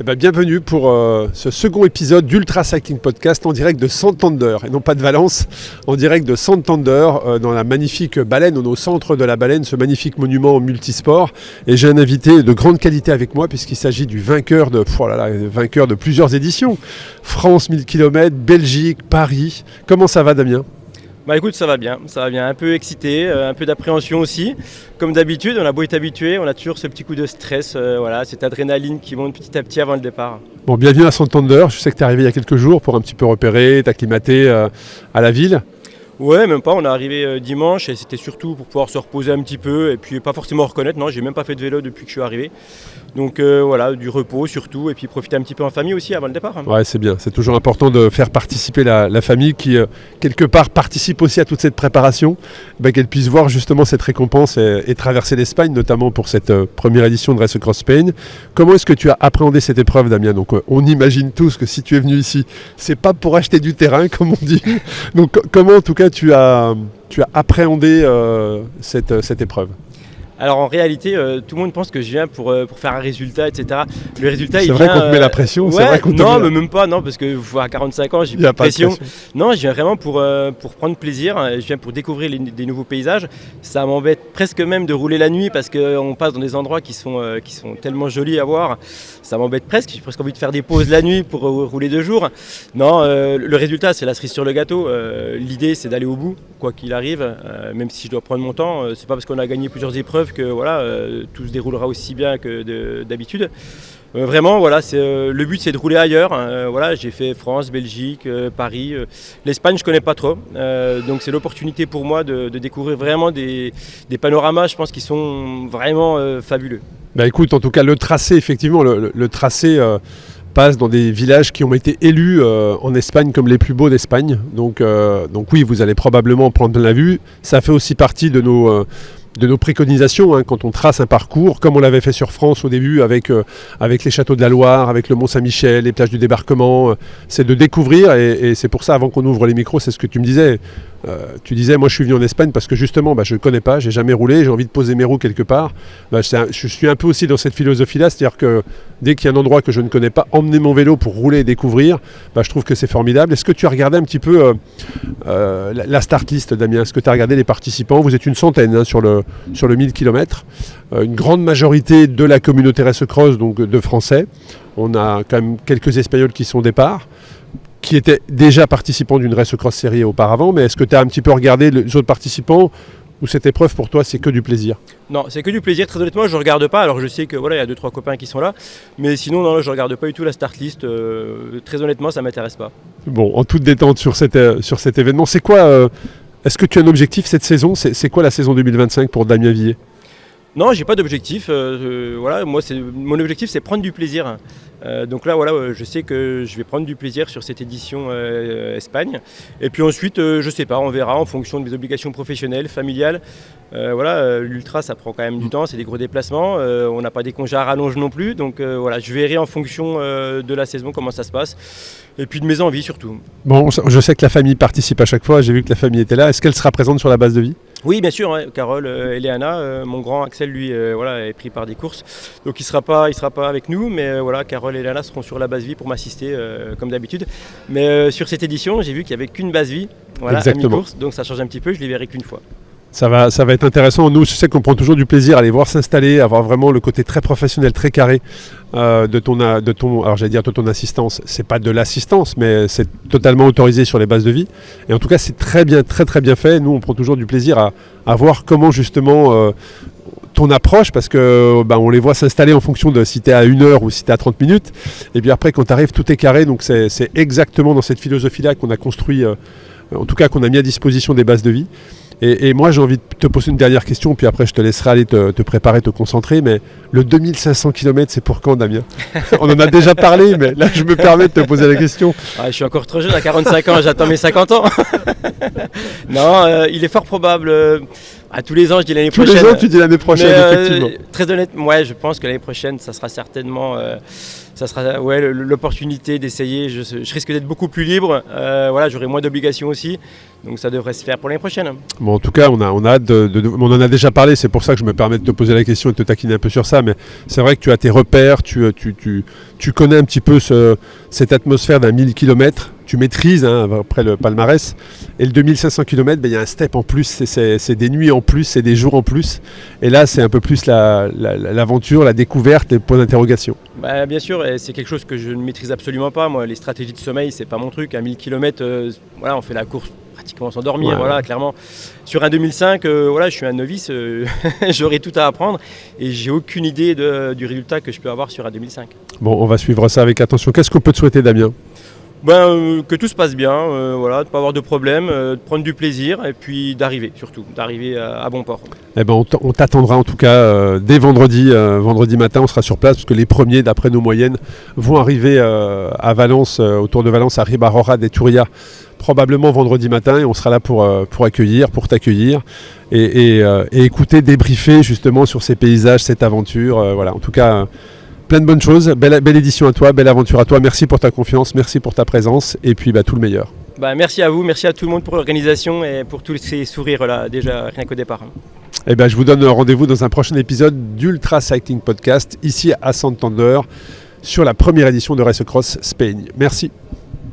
Eh ben, bienvenue pour ce second épisode d'Ultra Cycling Podcast en direct de Santander, et non pas de Valence, en direct de Santander, dans la magnifique Baleine, au centre de la Baleine, ce magnifique monument multisport. Et j'ai un invité de grande qualité avec moi, puisqu'il s'agit du vainqueur de plusieurs éditions. France 1000 km, Belgique, Paris. Comment ça va, Damien ? Bah écoute, ça va bien, un peu excité, un peu d'appréhension aussi. Comme d'habitude, on a beau être habitué, on a toujours ce petit coup de stress, cette adrénaline qui monte petit à petit avant le départ. Bon, bienvenue à Santander, je sais que tu es arrivé il y a quelques jours pour un petit peu repérer, t'acclimater à la ville. Ouais, même pas, on est arrivé dimanche et c'était surtout pour pouvoir se reposer un petit peu et puis pas forcément reconnaître, non, j'ai même pas fait de vélo depuis que je suis arrivé. Donc du repos surtout et puis profiter un petit peu en famille aussi avant le départ. Ouais, c'est bien, c'est toujours important de faire participer la famille qui quelque part participe aussi à toute cette préparation, qu'elle puisse voir justement cette récompense et traverser l'Espagne, notamment pour cette première édition de Race Across Spain. Comment est-ce que tu as appréhendé cette épreuve, Damien ? Donc on imagine tous que si tu es venu ici, c'est pas pour acheter du terrain comme on dit. Donc comment en tout cas tu as appréhendé cette épreuve ? Alors en réalité, tout le monde pense que je viens pour faire un résultat, etc. Le résultat, c'est il vrai vient, qu'on te met la pression, c'est vrai qu'on te non, mais même pas, non, parce que à 45 ans, j'ai plus de pression. Non, je viens vraiment pour prendre plaisir. Je viens pour découvrir des nouveaux paysages. Ça m'embête presque même de rouler la nuit parce qu'on passe dans des endroits qui sont tellement jolis à voir. Ça m'embête presque. J'ai presque envie de faire des pauses la nuit pour rouler de jour. Non, le résultat, c'est la cerise sur le gâteau. L'idée, c'est d'aller au bout, quoi qu'il arrive. Même si je dois prendre mon temps, c'est pas parce qu'on a gagné plusieurs épreuves que tout se déroulera aussi bien que d'habitude. Vraiment, le but, c'est de rouler ailleurs. J'ai fait France, Belgique, Paris. L'Espagne, je connais pas trop. Donc c'est l'opportunité pour moi de découvrir vraiment des panoramas, je pense, qui sont vraiment fabuleux. Écoute, en tout cas, le tracé, effectivement, le tracé passe dans des villages qui ont été élus en Espagne comme les plus beaux d'Espagne. Donc oui, vous allez probablement prendre la vue. Ça fait aussi partie de nos préconisations quand on trace un parcours, comme on l'avait fait sur France au début avec les châteaux de la Loire, avec le Mont-Saint-Michel, les plages du débarquement, c'est de découvrir et c'est pour ça, avant qu'on ouvre les micros, c'est ce que tu me disais. Tu disais, moi je suis venu en Espagne parce que justement je ne connais pas, j'ai jamais roulé, j'ai envie de poser mes roues quelque part. Je suis un peu aussi dans cette philosophie-là, c'est-à-dire que dès qu'il y a un endroit que je ne connais pas, emmener mon vélo pour rouler et découvrir, je trouve que c'est formidable. Est-ce que tu as regardé un petit peu la start list, Damien ? Est-ce que tu as regardé les participants ? Vous êtes une centaine sur le 1000 km. Une grande majorité de la communauté Race Cross, donc de Français. On a quand même quelques Espagnols qui sont au départ, qui étaient déjà participants d'une Race Cross série auparavant, mais est-ce que tu as un petit peu regardé les autres participants ou cette épreuve pour toi c'est que du plaisir ? Non, c'est que du plaisir, très honnêtement je ne regarde pas, alors je sais que il y a 2-3 copains qui sont là, mais sinon non, je ne regarde pas du tout la start list, très honnêtement ça ne m'intéresse pas. Bon, en toute détente sur cet événement, c'est quoi est-ce que tu as un objectif cette saison ? C'est quoi la saison 2025 pour Damien Villiers ? Non, j'ai pas d'objectif. Moi, mon objectif, c'est prendre du plaisir. Donc là, je sais que je vais prendre du plaisir sur cette édition Espagne. Et puis ensuite, je sais pas, on verra en fonction de mes obligations professionnelles, familiales. L'ultra, ça prend quand même du temps, c'est des gros déplacements. On n'a pas des congés à rallonge non plus. Donc je verrai en fonction de la saison comment ça se passe. Et puis de mes envies surtout. Bon, je sais que la famille participe à chaque fois. J'ai vu que la famille était là. Est-ce qu'elle sera présente sur la base de vie ? Oui, bien sûr, Carole, Eleana, mon grand Axel, lui, est pris par des courses. Donc il sera pas avec nous, mais Carole et Eleana seront sur la base vie pour m'assister, comme d'habitude. Mais sur cette édition, j'ai vu qu'il n'y avait qu'une base vie à mi-course, donc ça change un petit peu, je les verrai qu'une fois. Ça va être intéressant. Nous, je sais qu'on prend toujours du plaisir à les voir s'installer, avoir vraiment le côté très professionnel, très carré de ton assistance. C'est pas de l'assistance, mais c'est totalement autorisé sur les bases de vie. Et en tout cas, c'est très bien, très très bien fait. Nous, on prend toujours du plaisir à voir comment justement ton approche, parce que on les voit s'installer en fonction de si tu es à 1 heure ou si tu es à 30 minutes. Et puis après, quand tu arrives, tout est carré. Donc c'est exactement dans cette philosophie-là qu'on a construit, en tout cas qu'on a mis à disposition des bases de vie. Et moi, j'ai envie de te poser une dernière question, puis après, je te laisserai aller te préparer, te concentrer. Mais le 2500 km, c'est pour quand, Damien ? On en a déjà parlé, mais là, je me permets de te poser la question. Je suis encore trop jeune, à 45 ans, j'attends mes 50 ans. Non, il est fort probable. À tous les ans, je dis l'année prochaine. Tous les ans, tu dis l'année prochaine, effectivement. Très honnêtement, je pense que l'année prochaine, ça sera certainement ça sera l'opportunité d'essayer. Je risque d'être beaucoup plus libre. J'aurai moins d'obligations aussi. Donc ça devrait se faire pour l'année prochaine. Bon, en tout cas, on a hâte on en a déjà parlé, c'est pour ça que je me permets de te poser la question et de te taquiner un peu sur ça, mais c'est vrai que tu as tes repères, tu connais un petit peu cette atmosphère d'un 1000 km, tu maîtrises après le palmarès, et le 2500 km, il y a un step en plus, c'est des nuits en plus, c'est des jours en plus, et là c'est un peu plus l'aventure, la découverte, les points d'interrogation. Bien sûr, et c'est quelque chose que je ne maîtrise absolument pas. Moi, les stratégies de sommeil, c'est pas mon truc. À 1000 km, on fait la course pratiquement sans dormir, clairement. Sur un 2005, je suis un novice, j'aurai tout à apprendre et j'ai aucune idée du résultat que je peux avoir sur un 2005. Bon, on va suivre ça avec attention. Qu'est-ce qu'on peut te souhaiter, Damien ? Que tout se passe bien, de ne pas avoir de problème, de prendre du plaisir et puis d'arriver à bon port. On t'attendra en tout cas dès vendredi matin, on sera sur place parce que les premiers, d'après nos moyennes, vont arriver à Valence, autour de Valence, à Ribarora de Turia, probablement vendredi matin, et on sera là pour t'accueillir et écouter, débriefer justement sur ces paysages, cette aventure. En tout cas, plein de bonnes choses, belle édition à toi, belle aventure à toi, merci pour ta confiance, merci pour ta présence et puis tout le meilleur. Merci à vous, merci à tout le monde pour l'organisation et pour tous ces sourires là, déjà rien qu'au départ. Je vous donne rendez-vous dans un prochain épisode d'Ultra Cycling Podcast, ici à Santander, sur la première édition de Race Across Spain. Merci.